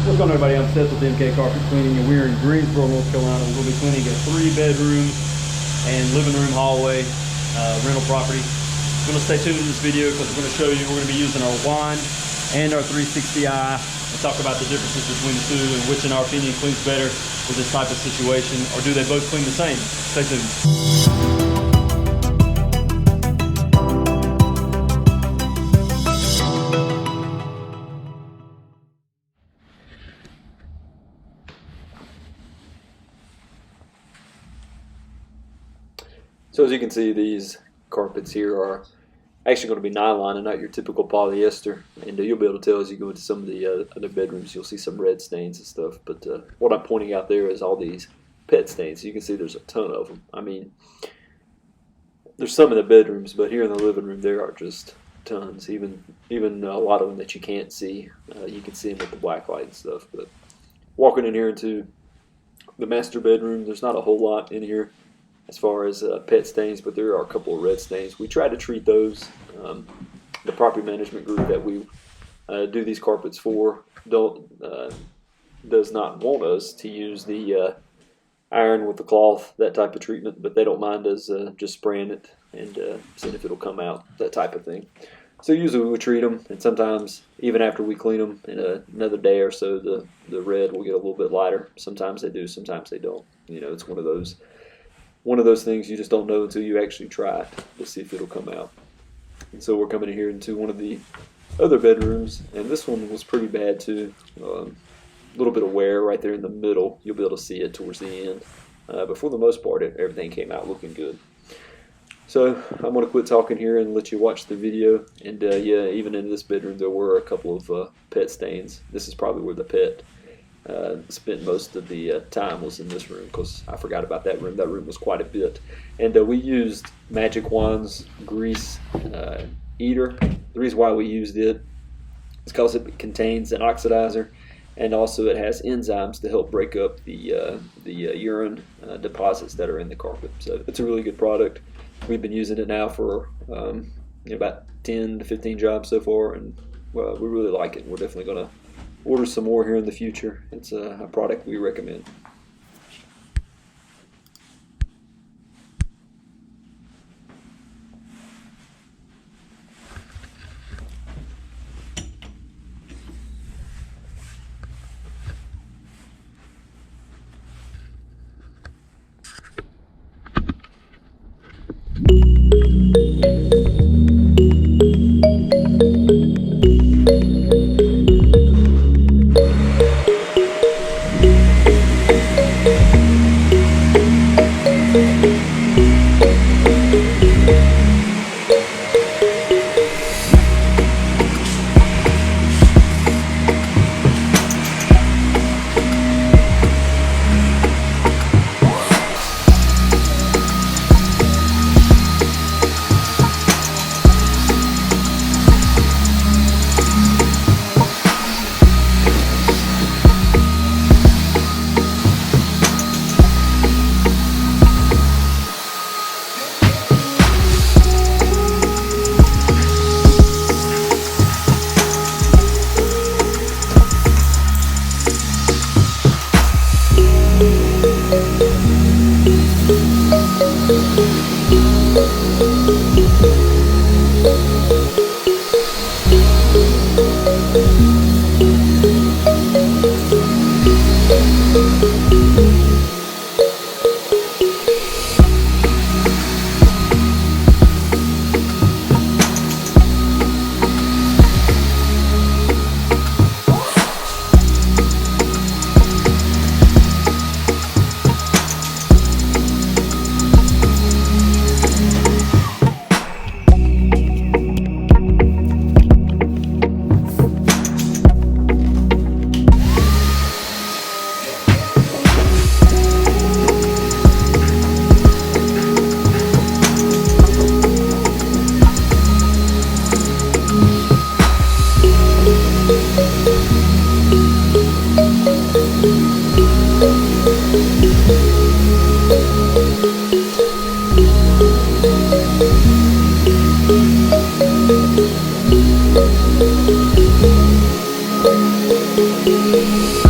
What's going on, everybody? I'm Seth with MK Carpet Cleaning, and we're in Greensboro, North Carolina. We'll be cleaning a 3-bedroom and living room hallway rental property. We're going to stay tuned in this video because we're going to show you, we're going to be using our wand and our 360i and talk about the differences between the two and which, in our opinion, cleans better with this type of situation, or do they both clean the same? Stay tuned. So as you can see, these carpets here are actually going to be nylon and not your typical polyester, and you'll be able to tell as you go into some of the other bedrooms. You'll see some red stains and stuff, but what I'm pointing out there is all these pet stains. You can see there's a ton of them. I mean, there's some in the bedrooms, but here in the living room there are just tons, even a lot of them that you can't see. You can see them with the black light and stuff. But walking in here into the master bedroom, there's not a whole lot in here as far as pet stains, but there are a couple of red stains. We try to treat those. The property management group that we do these carpets for does not want us to use the iron with the cloth, that type of treatment, but they don't mind us just spraying it and seeing if it'll come out, that type of thing. So usually we treat them, and sometimes even after we clean them in another day or so, the red will get a little bit lighter. Sometimes they do, sometimes they don't. You know, it's one of those things you just don't know until you actually try it to see if it'll come out. And so we're coming in here into one of the other bedrooms, and this one was pretty bad too. A little bit of wear right there in the middle. You'll be able to see it towards the end. But for the most part, everything came out looking good. So I'm going to quit talking here and let you watch the video. And yeah, even in this bedroom there were a couple of pet stains. This is probably where the pet spent most of the time was in this room, because I forgot about that room. That room was quite a bit. And we used Magic Wand's grease eater. The reason why we used it is because it contains an oxidizer, and also it has enzymes to help break up the urine deposits that are in the carpet. So it's a really good product. We've been using it now for about 10 to 15 jobs so far, and we really like it. We're definitely going to order some more here in the future. It's a product we recommend. Thank you.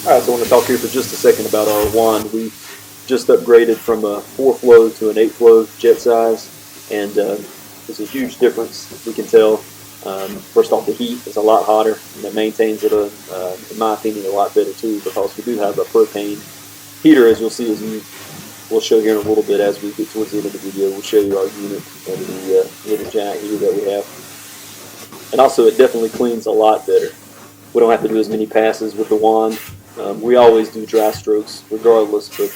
Alright, so I want to talk here for just a second about our wand. We just upgraded from a 4-flow to an 8-flow jet size, and there's a huge difference we can tell. First off, the heat is a lot hotter, and it maintains it, in my opinion, a lot better too, because we do have a propane heater, as you'll see, we'll show here in a little bit as we get towards the end of the video. We'll show you our unit and the little giant heater that we have. And also, it definitely cleans a lot better. We don't have to do as many passes with the wand. We always do dry strokes regardless, but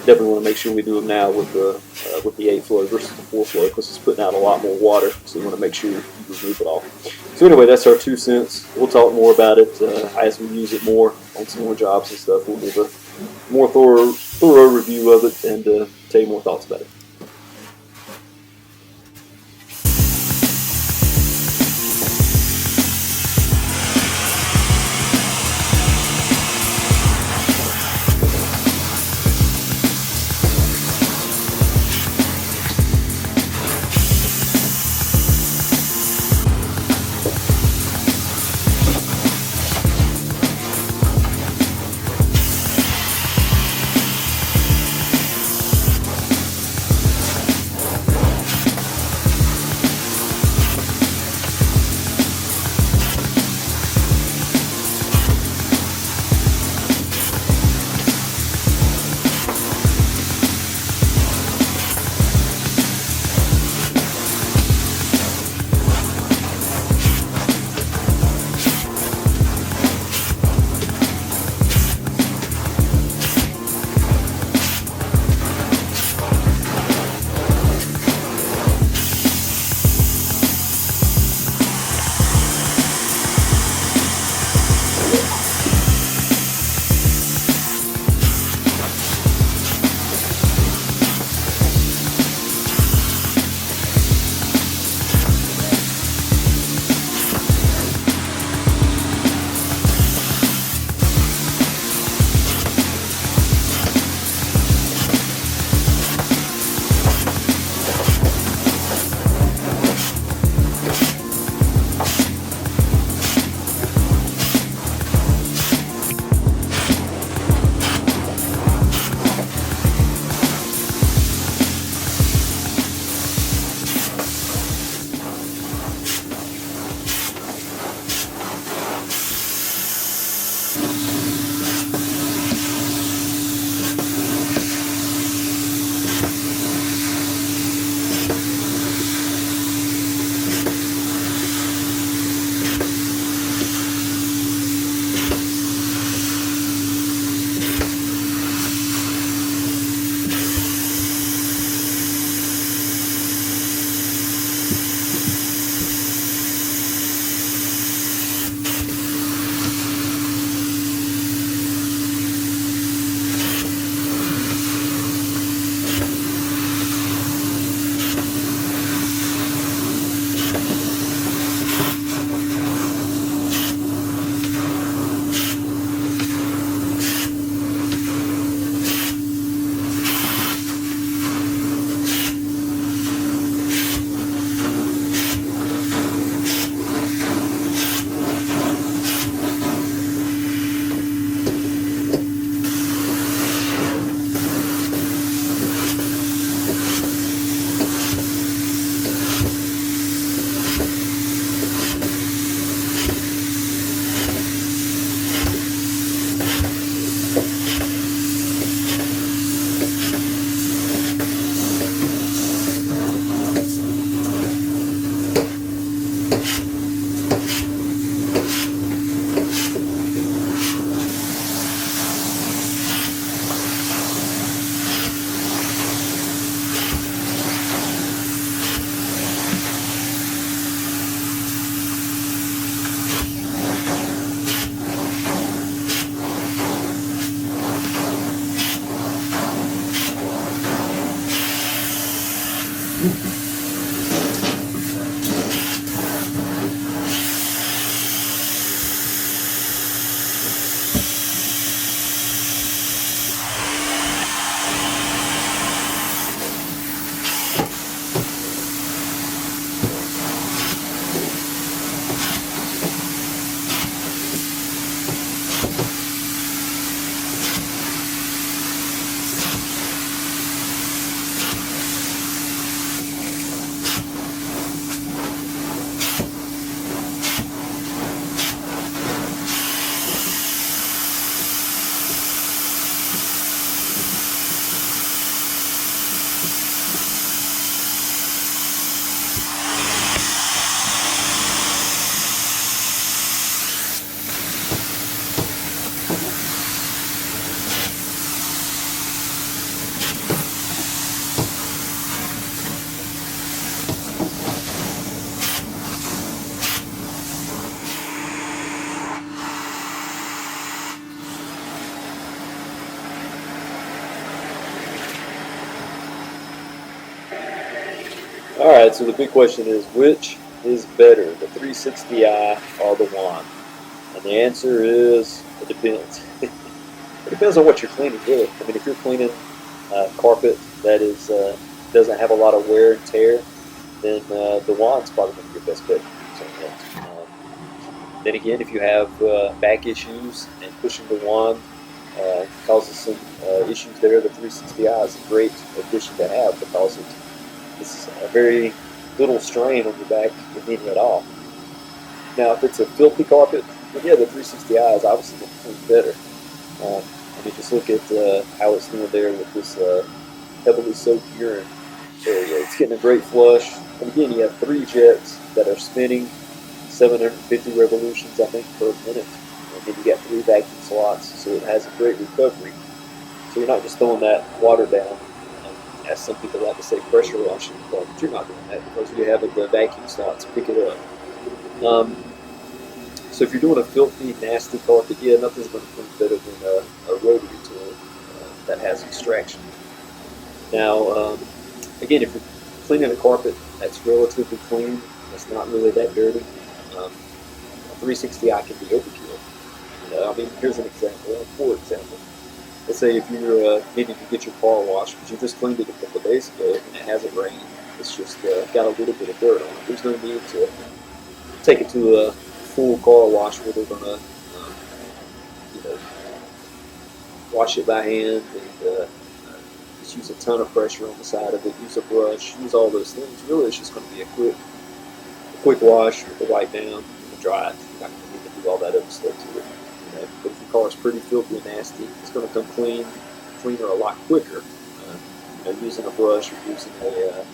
definitely want to make sure we do them now with the 8-flow versus the 4-flow, because it's putting out a lot more water, so you want to make sure you remove it all. So anyway, that's our 2 cents. We'll talk more about it as we use it more on some more jobs and stuff. We'll give a more thorough review of it and tell you more thoughts about it. All right, so the big question is, which is better, the 360i or the wand? And the answer is, it depends. It depends on what you're cleaning, really. I mean, if you're cleaning carpet that is doesn't have a lot of wear and tear, then the wand's probably going to be your best bet. Then again, if you have back issues and pushing the wand causes some issues there, the 360i is a great addition to have because it's a very little strain on your back, if any at all. Now, if it's a filthy carpet, then yeah, the 360i is obviously going to clean better. I mean, just look at how it's doing there with this heavily soaked urine area. It's getting a great flush. And again, you have 3 jets that are spinning 750 revolutions, I think, per minute. And then you got 3 vacuum slots, so it has a great recovery. So you're not just throwing that water down, as some people like to say, pressure washing, but you're not doing that because you have the vacuum slots pick it up. So if you're doing a filthy, nasty carpet, yeah, nothing's going to clean better than a rotary tool that has extraction. Now, again, if you're cleaning a carpet that's relatively clean, that's not really that dirty, a 360i can be overkill. I mean, here's an example, a poor example. Let's say if you're needing to get your car washed, but you just cleaned it a couple of days ago and it hasn't rained, it's just got a little bit of dirt on it. There's no need to take it to a full car wash where they're going to, wash it by hand and just use a ton of pressure on the side of it. Use a brush, use all those things. Really, it's just going to be a quick wash with the wipe down and dry it. You're not going to need to do all that other stuff to it. But if your car is pretty filthy and nasty, it's going to come cleaner a lot quicker. Using a brush or using a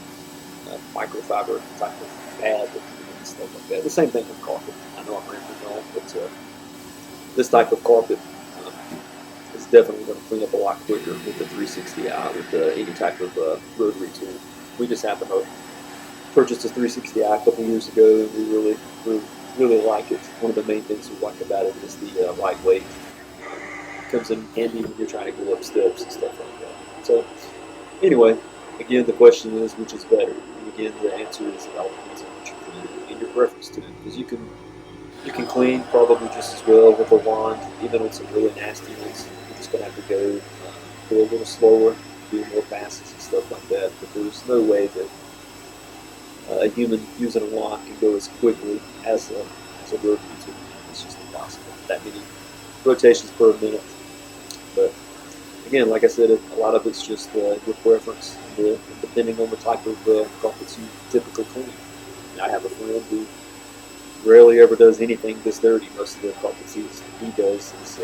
microfiber type of pad and stuff like that. The same thing with carpet. I know I'm rambling on, but this type of carpet is definitely going to clean up a lot quicker with the 360i, with any type of rotary tool. We just happened to purchase a 360i a couple years ago, and we really like it. One of the main things we like about it is the lightweight. It comes in handy when you're trying to go up steps and stuff like that. So anyway, again, the question is, which is better? And again, the answer is it all depends on what you're cleaning and your preference to it. Because you can clean probably just as well with a wand, even on some really nasty ones. You're just going to have to go a little slower, do more passes and stuff like that. But there's no way that a human using a wand can go as quickly as a rotary tool. It's just impossible. That many rotations per minute. But again, like I said, a lot of it's just your preference, and depending on the type of carpets you typically clean. I have a friend who rarely ever does anything this dirty. Most of the carpets he does is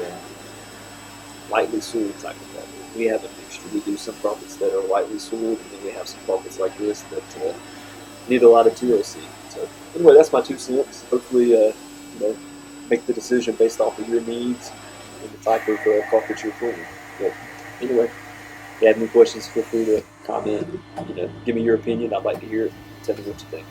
lightly soiled type of carpet. We have a mixture. We do some carpets that are lightly soiled, and then we have some carpets like this that need a lot of TLC. So anyway, that's my 2 cents. Hopefully, make the decision based off of your needs and the type of carpet you're cleaning. But anyway, if you have any questions, feel free to comment. Give me your opinion. I'd like to hear it. Tell me what you think.